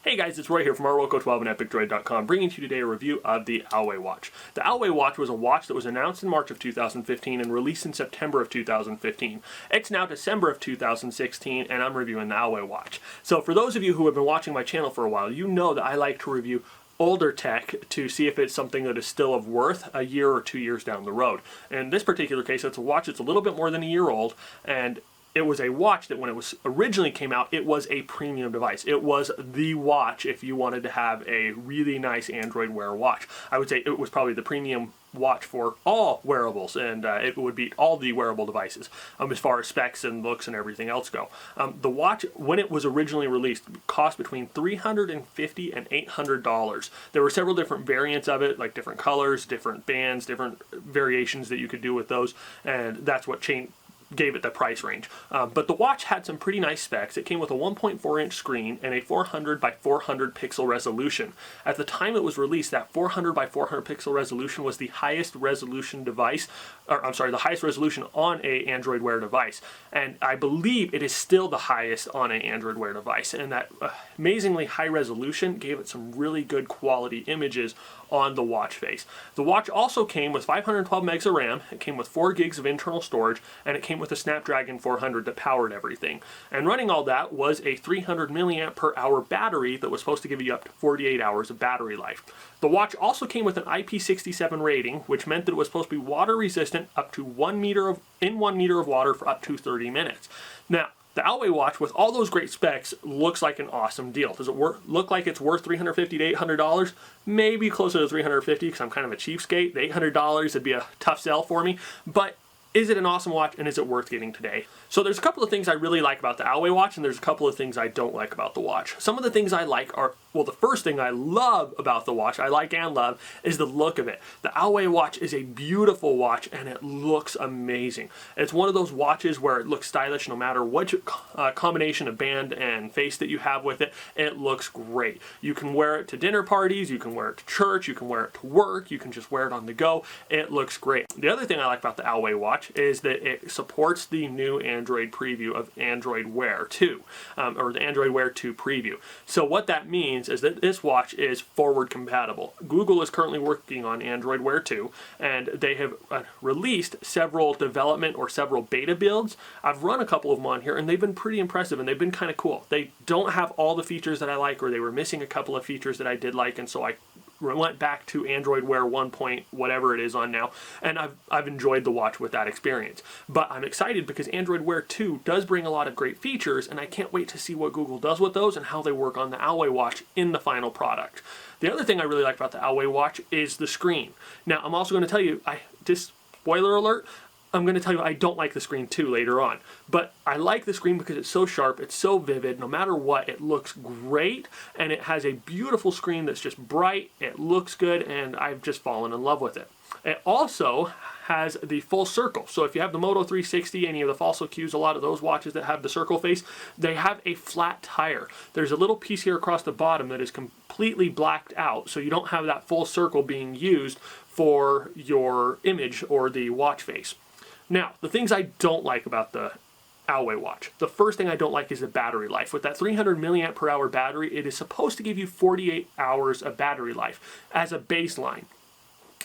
Hey guys, it's Roy here from RWilco12 and EpicDroid.com, bringing to you today a review of the Huawei watch. The Huawei watch was a watch that was announced in March of 2015 and released in September of 2015. It's now December of 2016 and I'm reviewing the Huawei watch. So for those of you who have been watching my channel for a while, you know that I like to review older tech to see if it's something that is still of worth a year or 2 years down the road. In this particular case, it's a watch that's a little bit more than a year old, and it was a watch that when it was originally came out, it was a premium device. It was the watch if you wanted to have a really nice Android Wear watch. I would say it was probably the premium watch for all wearables, and it would beat all the wearable devices as far as specs and looks and everything else go. The watch, when it was originally released, cost between $350 and $800. There were several different variants of it, like different colors, different bands, different variations that you could do with those, and that's what gave it the price range. But the watch had some pretty nice specs. It came with a 1.4-inch screen and a 400 by 400 pixel resolution. At the time it was released, that 400 by 400 pixel resolution was the highest resolution device, or I'm sorry, the highest resolution on a Android Wear device. And I believe it is still the highest on an Android Wear device. And that amazingly high resolution gave it some really good quality images on the watch face. The watch also came with 512 megs of RAM, it came with 4 gigs of internal storage, and it came with a Snapdragon 400 that powered everything. And running all that was a 300 milliamp per hour battery that was supposed to give you up to 48 hours of battery life. The watch also came with an IP67 rating, which meant that it was supposed to be water resistant up to 1 meter of water for up to 30 minutes. Now, the Huawei watch, with all those great specs, looks like an awesome deal. Does it look like it's worth $350 to $800? Maybe closer to $350 because I'm kind of a cheapskate. The $800 would be a tough sell for me, but is it an awesome watch, and is it worth getting today? So there's a couple of things I really like about the Huawei watch, and there's a couple of things I don't like about the watch. Some of the things I like are, well, the first thing I love about the watch, I like and love, is the look of it. The Huawei watch is a beautiful watch, and it looks amazing. It's one of those watches where it looks stylish no matter what combination of band and face that you have with it. It looks great. You can wear it to dinner parties, you can wear it to church, you can wear it to work, you can just wear it on the go. It looks great. The other thing I like about the Huawei watch is that it supports the new Android preview of Android Wear 2, or the Android Wear 2 preview. So what that means is that this watch is forward compatible. Google is currently working on Android Wear 2, and they have released several development or several beta builds. I've run a couple of them on here, and they've been pretty impressive, and they've been kind of cool. They don't have all the features that I like, or they were missing a couple of features that I did like, and so I went back to Android Wear 1 point whatever it is on now, and I've enjoyed the watch with that experience. But I'm excited because Android Wear 2 does bring a lot of great features, and I can't wait to see what Google does with those and how they work on the Huawei watch in the final product. The other thing I really like about the Huawei watch is the screen. Now, I'm also going to tell you, just spoiler alert, I'm going to tell you I don't like the screen too later on. But I like the screen because it's so sharp, it's so vivid, no matter what, it looks great, and it has a beautiful screen that's just bright, it looks good, and I've just fallen in love with it. It also has the full circle. So if you have the Moto 360, any of the Fossil Qs, a lot of those watches that have the circle face, they have a flat tire. There's a little piece here across the bottom that is completely blacked out, so you don't have that full circle being used for your image or the watch face. Now, the things I don't like about the Huawei watch. The first thing I don't like is the battery life. With that 300 milliamp per hour battery, it is supposed to give you 48 hours of battery life as a baseline.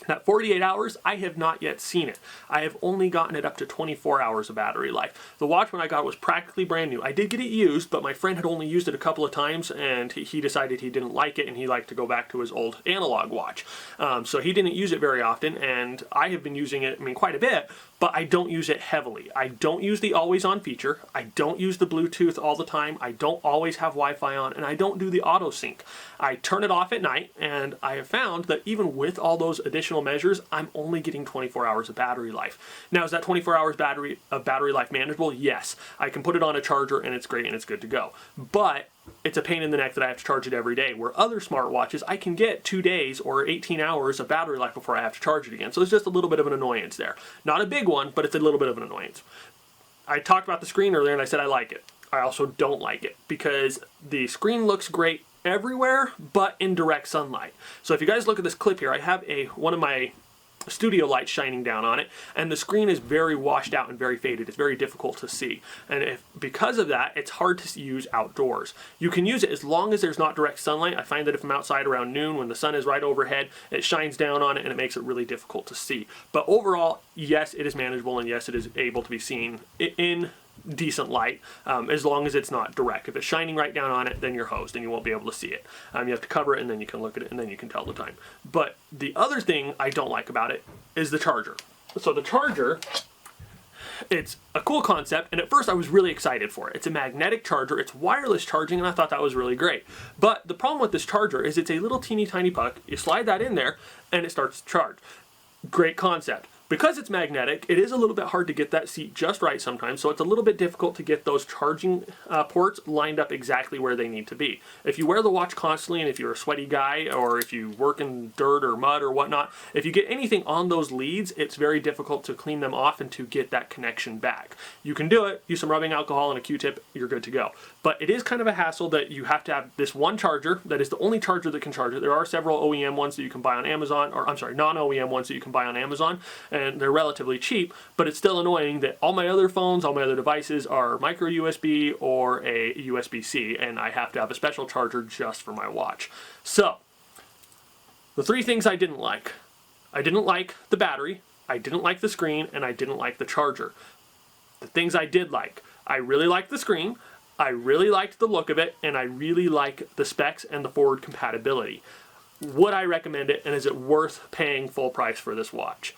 That 48 hours, I have not yet seen it. I have only gotten it up to 24 hours of battery life. The watch when I got it was practically brand new. I did get it used, but my friend had only used it a couple of times, and he decided he didn't like it, and he liked to go back to his old analog watch. So he didn't use it very often, and I have been using it, quite a bit, but I don't use it heavily. I don't use the always-on feature. I don't use the Bluetooth all the time. I don't always have Wi-Fi on, and I don't do the auto sync. I turn it off at night, and I have found that even with all those additional measures, I'm only getting 24 hours of battery life. Now, is that 24 hours of battery life manageable? Yes. I can put it on a charger, and it's great, and it's good to go. But it's a pain in the neck that I have to charge it every day, where other smartwatches, I can get 2 days or 18 hours of battery life before I have to charge it again. So it's just a little bit of an annoyance there. Not a big one, but it's a little bit of an annoyance. I talked about the screen earlier, and I said I like it. I also don't like it because the screen looks great everywhere but in direct sunlight. So if you guys look at this clip here, I have one of my studio light shining down on it, and the screen is very washed out and very faded. It's very difficult to see, and because of that, it's hard to use outdoors. You can use it as long as there's not direct sunlight. I find that if I'm outside around noon when the sun is right overhead, it shines down on it and it makes it really difficult to see. But overall, yes, it is manageable, and yes, it is able to be seen in decent light, as long as it's not direct. If it's shining right down on it, then you're hosed and you won't be able to see it. You have to cover it, and then you can look at it, and then you can tell the time. But the other thing I don't like about it is the charger. So the charger, it's a cool concept, and at first I was really excited for it. It's a magnetic charger, it's wireless charging, and I thought that was really great. But the problem with this charger is it's a little teeny tiny puck. You slide that in there, and it starts to charge. Great concept. Because it's magnetic, it is a little bit hard to get that seat just right sometimes, so it's a little bit difficult to get those charging ports lined up exactly where they need to be. If you wear the watch constantly, and if you're a sweaty guy, or if you work in dirt or mud or whatnot, if you get anything on those leads, it's very difficult to clean them off and to get that connection back. You can do it, use some rubbing alcohol and a Q-tip, you're good to go. But it is kind of a hassle that you have to have this one charger that is the only charger that can charge it. There are several OEM ones that you can buy on Amazon, or I'm sorry, non-OEM ones that you can buy on Amazon, and they're relatively cheap, but it's still annoying that all my other phones, all my other devices are micro USB or a USB-C, and I have to have a special charger just for my watch. So, the three things I didn't like. I didn't like the battery, I didn't like the screen, and I didn't like the charger. The things I did like. I really liked the screen, I really liked the look of it, and I really like the specs and the forward compatibility. Would I recommend it, and is it worth paying full price for this watch?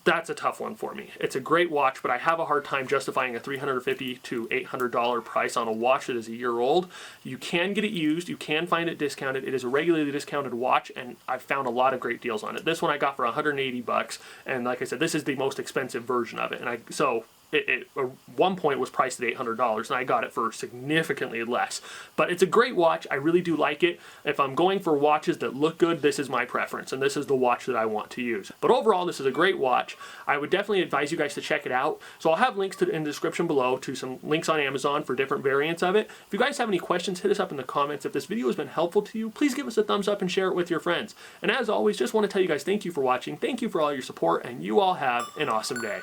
That's a tough one for me. It's a great watch, but I have a hard time justifying a $350 to $800 price on a watch that is a year old. You can get it used, you can find it discounted. It is a regularly discounted watch, and I've found a lot of great deals on it. This one I got for $180, and like I said, this is the most expensive version of it. And it at one point was priced at $800, and I got it for significantly less. But it's a great watch. I really do like it. If I'm going for watches that look good, this is my preference, and this is the watch that I want to use. But overall, this is a great watch. I would definitely advise you guys to check it out. So I'll have links in the description below to some links on Amazon for different variants of it. If you guys have any questions, hit us up in the comments. If this video has been helpful to you, please give us a thumbs up and share it with your friends. And as always, just want to tell you guys thank you for watching. Thank you for all your support, and you all have an awesome day.